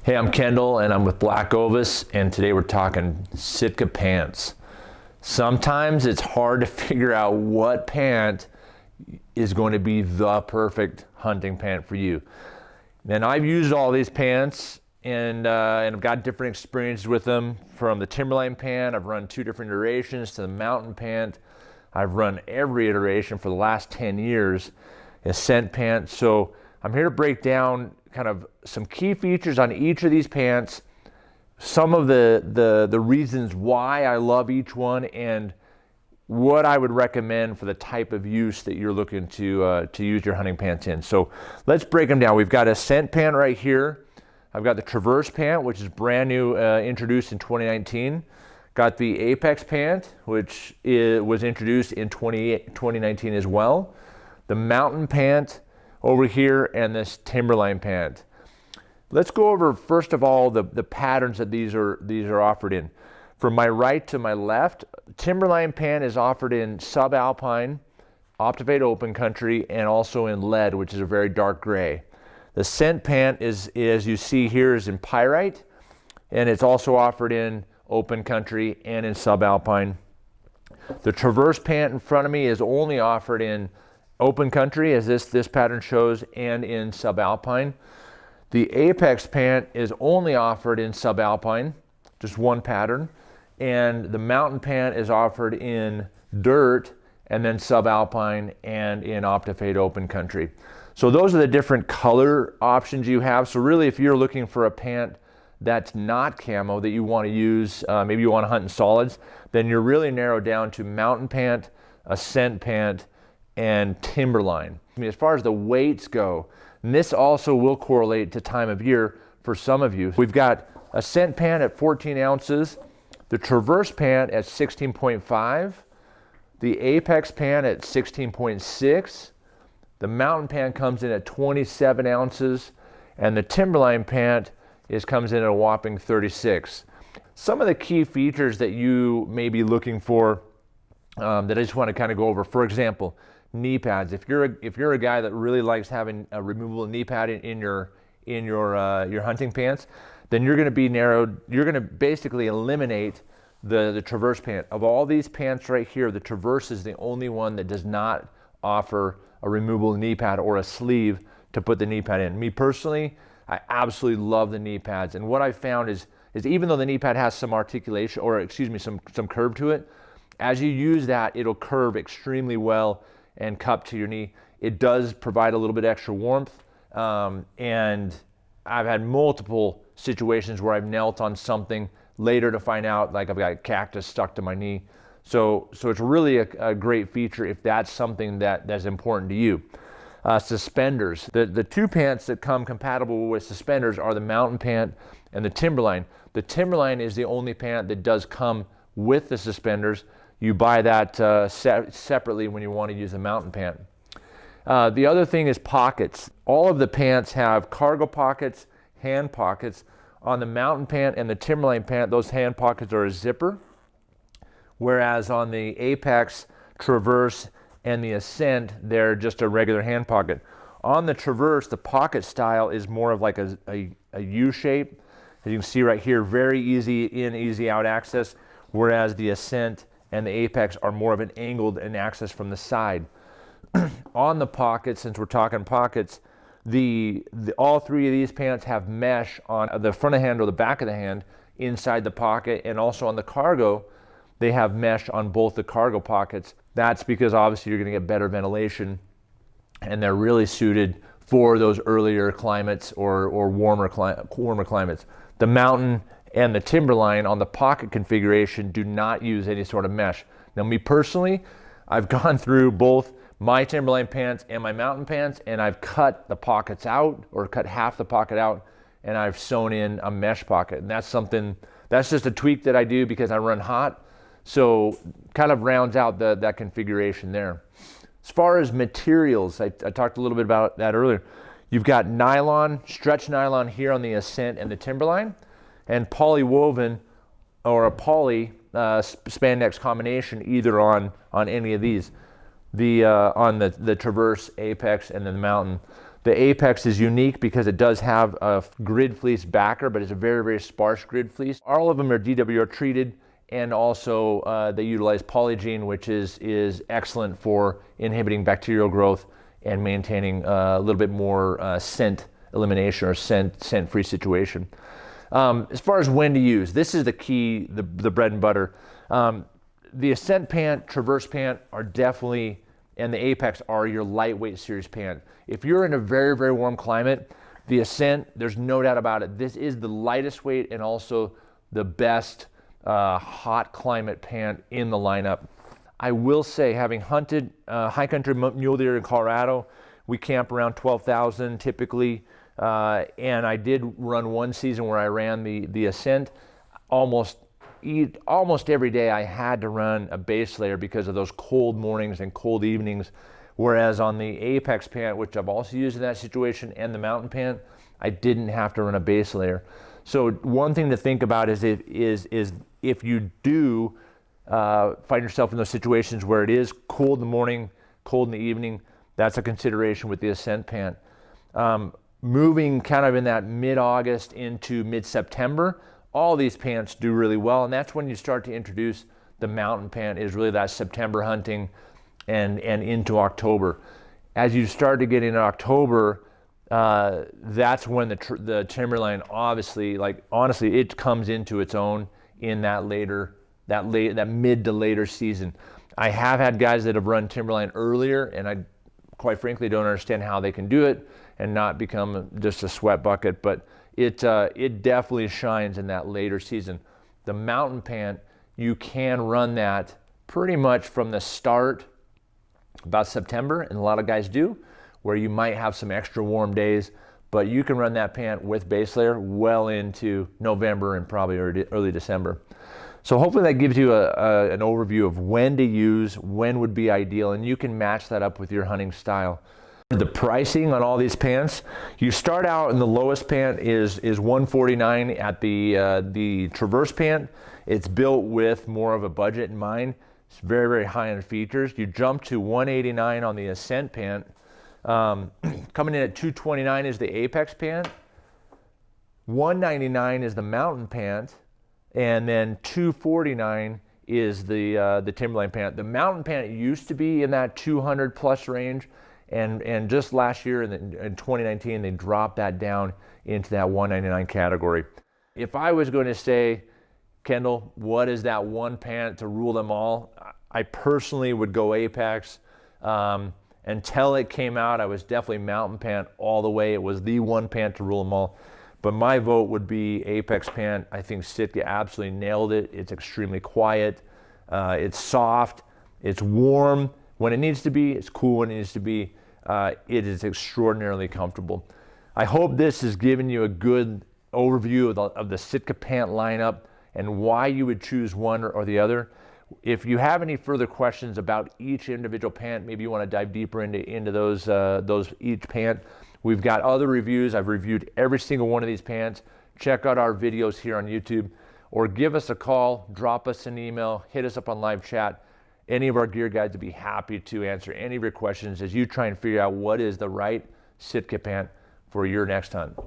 Hey, I'm Kendall and I'm with BlackOvis, and today we're talking SITKA pants. Sometimes it's hard to figure out what pant is going to be the perfect hunting pant for you. And I've used all these pants and I've got different experiences with them. From the Timberline pant, I've run 2 different iterations, to the mountain pant. I've run every iteration for the last 10 years, Ascent Pant. So I'm here to break down kind of some key features on each of these pants, some of the reasons why I love each one, and what I would recommend for the type of use that you're looking to use your hunting pants in. So let's break them down. We've got Ascent Pant right here. I've got the Traverse Pant, which is brand new, introduced in 2019. Got the Apex Pant, which was introduced in 2019 as well. The Mountain Pant over here, and this Timberline pant. Let's go over first of all the patterns that these are offered in. From my right to my left, Timberline pant is offered in subalpine, Optivate open country, and also in lead, which is a very dark gray. The Ascent Pant is, as you see here, is in pyrite, and it's also offered in open country and in subalpine. The Traverse Pant in front of me is only offered in open country, as this pattern shows, and in subalpine. The Apex Pant is only offered in subalpine, just one pattern, and the Mountain Pant is offered in dirt and then subalpine and in Optifade open country. So those are the different color options you have. So really, if you're looking for a pant that's not camo that you want to use, maybe you want to hunt in solids, then you're really narrowed down to Mountain Pant, Ascent Pant, and Timberline. I mean, as far as the weights go, and this also will correlate to time of year for some of you. We've got Ascent Pant at 14 ounces, the Traverse Pant at 16.5, the Apex Pant at 16.6, the Mountain Pant comes in at 27 ounces, and the Timberline Pant comes in at a whopping 36. Some of the key features that you may be looking for that I just want to kind of go over. For example, knee pads. If you're a guy that really likes having a removable knee pad in your hunting pants, then you're going to be narrowed. You're going to basically eliminate the Traverse Pant. Of all these pants right here, the Traverse is the only one that does not offer a removable knee pad or a sleeve to put the knee pad in. Me personally, I absolutely love the knee pads, and what I found is even though the knee pad has some articulation, or excuse me, some curve to it, as you use that, it'll curve extremely well and cup to your knee. It does provide a little bit extra warmth, and I've had multiple situations where I've knelt on something later to find out like I've got a cactus stuck to my knee. So it's really a great feature if that's something that's important to you. Suspenders. The 2 pants that come compatible with suspenders are the Mountain Pant and the Timberline. The Timberline is the only pant that does come with the suspenders. You buy that separately when you want to use a Mountain Pant. The other thing is pockets. All of the pants have cargo pockets, hand pockets. On the Mountain Pant and the Timberline Pant, those hand pockets are a zipper, whereas on the Apex, Traverse, and the Ascent, they're just a regular hand pocket. On the Traverse, the pocket style is more of like a U shape. As you can see right here, very easy in, easy out access, whereas the Ascent and the Apex are more of an angled and access from the side. On the pockets, since we're talking pockets, all 3 of these pants have mesh on the front of the hand or the back of the hand inside the pocket, and also on the cargo, they have mesh on both the cargo pockets. That's because obviously you're going to get better ventilation, and they're really suited for those earlier climates or warmer climates. The Mountain and the Timberline on the pocket configuration do not use any sort of mesh. Now, me personally, I've gone through both my Timberline pants and my Mountain pants, and I've cut the pockets out, or cut half the pocket out, and I've sewn in a mesh pocket. And that's just a tweak that I do because I run hot. So kind of rounds out that configuration there. As far as materials, I talked a little bit about that earlier. You've got nylon, stretch nylon here on the Ascent and the Timberline, and polywoven or a poly spandex combination either on any of these. on the Traverse, Apex, and then the Mountain. The Apex is unique because it does have a grid fleece backer, but it's a very, very sparse grid fleece. All of them are DWR treated, and also they utilize Polygene, which is excellent for inhibiting bacterial growth and maintaining a little bit more scent elimination or scent-free situation. As far as when to use, this is the key, the bread and butter. The Ascent Pant, Traverse Pant are definitely, and the Apex are your lightweight series pant. If you're in a very, very warm climate, the Ascent, there's no doubt about it, this is the lightest weight and also the best hot climate pant in the lineup. I will say, having hunted high country mule deer in Colorado, we camp around 12,000 typically, and I did run one season where I ran the Ascent. Almost every day I had to run a base layer because of those cold mornings and cold evenings, whereas on the Apex pant, which I've also used in that situation, and the Mountain pant, I didn't have to run a base layer. So one thing to think about is if you do find yourself in those situations where it is cold in the morning, cold in the evening, that's a consideration with the Ascent Pant. Moving kind of in that mid-August into mid-September, all these pants do really well, and that's when you start to introduce the Mountain Pant, is really that September hunting and into October. As you start to get into October, that's when the Timberline obviously, like honestly, it comes into its own in that mid to later season. I have had guys that have run Timberline earlier, and I quite frankly don't understand how they can do it and not become just a sweat bucket, but it definitely shines in that later season. The Mountain Pant, you can run that pretty much from the start, about September, and a lot of guys do, where you might have some extra warm days, but you can run that pant with base layer well into November and probably early December. So hopefully that gives you an overview of when to use, when would be ideal, and you can match that up with your hunting style. The pricing on all these pants, you start out in the lowest pant is $149 at the Traverse Pant. It's built with more of a budget in mind. It's very, very high end features. You jump to $189 on the Ascent Pant. Coming in at $229 is the Apex Pant. $199 is the Mountain Pant. And then $249 is the Timberline Pant. The Mountain Pant used to be in that 200 plus range, and just last year in 2019 they dropped that down into that $199 category. If I was going to say, Kendall, what is that one pant to rule them all? I personally would go Apex. Until it came out, I was definitely Mountain Pant all the way. It was the one pant to rule them all. But my vote would be Apex Pant. I think Sitka absolutely nailed it. It's extremely quiet. It's soft. It's warm when it needs to be. It's cool when it needs to be. It is extraordinarily comfortable. I hope this has given you a good overview of the Sitka Pant lineup and why you would choose one or the other. If you have any further questions about each individual pant, maybe you want to dive deeper into those each pant, we've got other reviews. I've reviewed every single one of these pants. Check out our videos here on YouTube, or give us a call, drop us an email, hit us up on live chat. Any of our gear guides would be happy to answer any of your questions as you try and figure out what is the right Sitka pant for your next hunt.